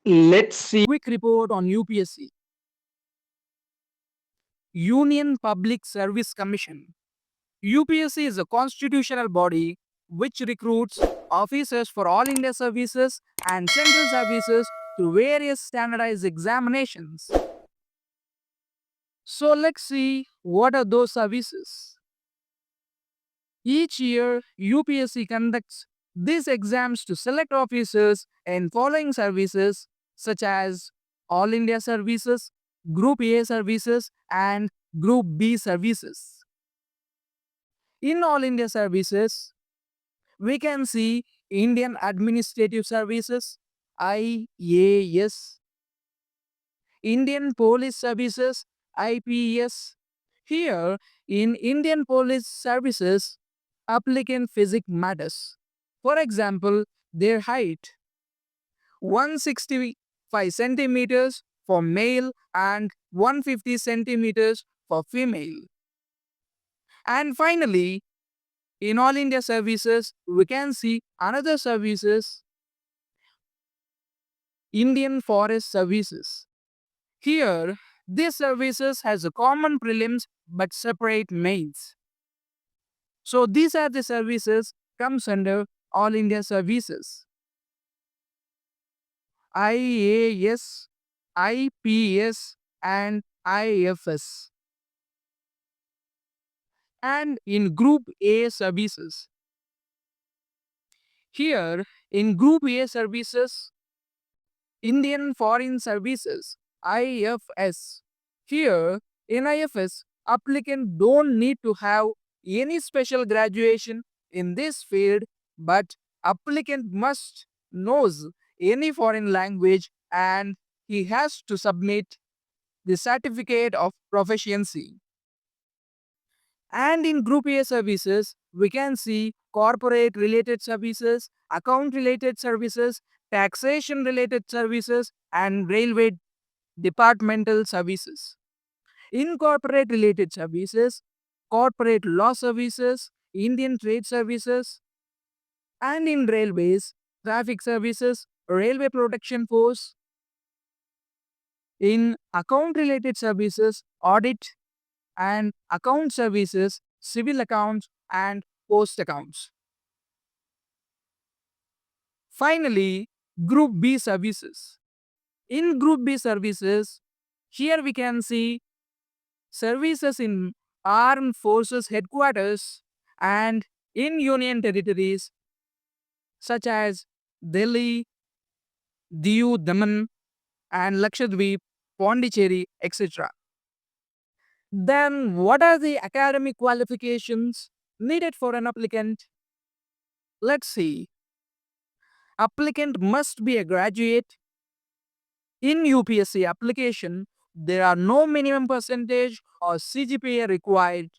Let's see. Quick report on UPSC. Union Public Service Commission. UPSC is a constitutional body which recruits officers for all India services and central services through various standardized examinations. So let's see what are those services. Each year, UPSC conducts these exams to select officers in following services such as All India Services, Group A Services, and Group B Services. In All India Services, we can see Indian Administrative Services, IAS, Indian Police Services, IPS. Here, in Indian Police Services, applicant physics matters. For example, their height 165 centimeters for male and 150 centimeters for female. And finally, in All India Services, we can see another services, Indian Forest Services. Here, this services has a common prelims but separate mains. So these are the services comes under All India Services. IAS, IPS and IFS. And in Group A services. Here, in Group A services, Indian Foreign Services, IFS. Here, in IFS, applicant don't need to have any special graduation in this field, but applicant must knows any foreign language and he has to submit the certificate of proficiency. And in Group A services, we can see corporate related services, account related services, taxation related services, and railway departmental services. In corporate related services, corporate law services, Indian trade services, and in railways, traffic services, railway protection force. In account related services, audit and account services, civil accounts, and post accounts. Finally, Group B services. In Group B services, here we can see services in Armed Forces headquarters and in Union territories such as Delhi, Diu, Daman, and Lakshadweep, Pondicherry, etc. Then, what are the academic qualifications needed for an applicant? Let's see. Applicant must be a graduate. In UPSC application, there are no minimum percentage or CGPA required.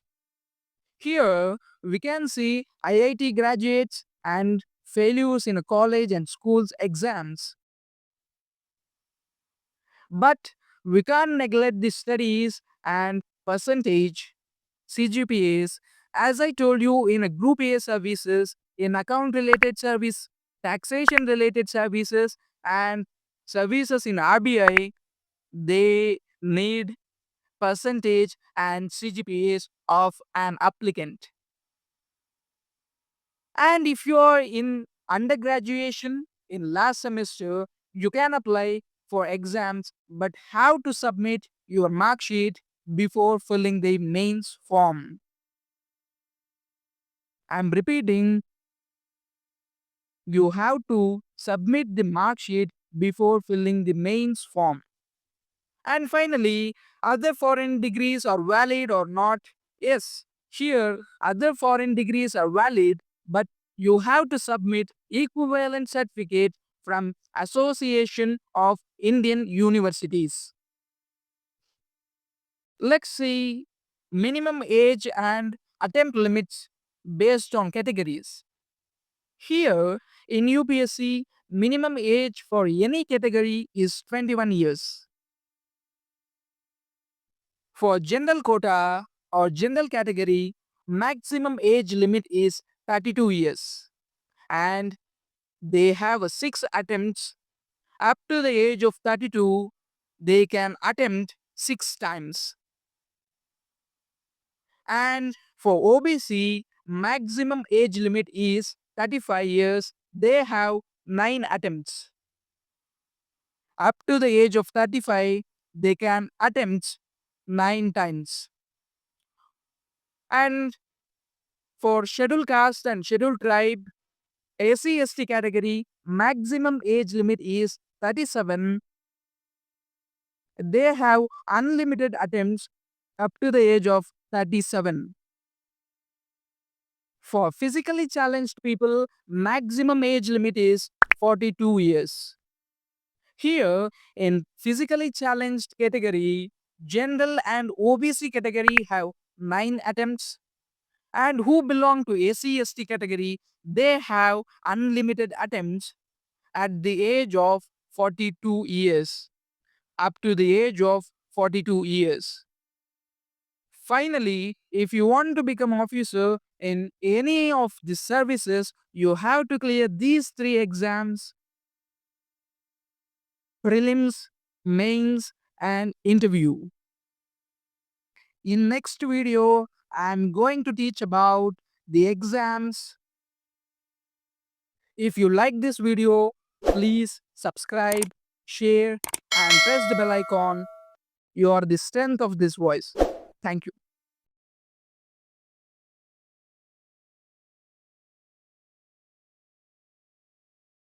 Here, we can see IIT graduates and failures in a college and schools exams. But we can't neglect the studies and percentage CGPAs. As I told you, in a Group A services, in account related service, taxation related services, and services in RBI, they need percentage and CGPAs of an applicant. And if you are in undergraduation in last semester, you can apply for exams, but how to submit your mark sheet before filling the mains form. I'm repeating, you have to submit the mark sheet before filling the mains form. And finally, other foreign degrees are valid or not? Yes, here other foreign degrees are valid, but you have to submit equivalent certificate from Association of Indian Universities. Let's see minimum age and attempt limits based on categories. Here in UPSC, minimum age for any category is 21 years. For general quota or general category, maximum age limit is 32 years and they have 6 attempts Up to the age of 32, they can attempt 6 times. And for OBC, maximum age limit is 35 years. They have 9 attempts. Up to the age of 35, they can attempt 9 times. And for scheduled caste and scheduled tribe, SC/ST category, maximum age limit is 37. They have unlimited attempts up to the age of 37. For physically challenged people, maximum age limit is 42 years. Here, in physically challenged category, general and OBC category have 9 attempts, and who belong to SC/ST category, they have unlimited attempts at the age of 42 years, up to the age of 42 years. Finally, if you want to become officer in any of the services, you have to clear these 3 exams: prelims, mains, and interview. In next video, I'm going to teach about the exams. If you like this video, please subscribe, share, and press the bell icon. You are the strength of this voice. Thank you.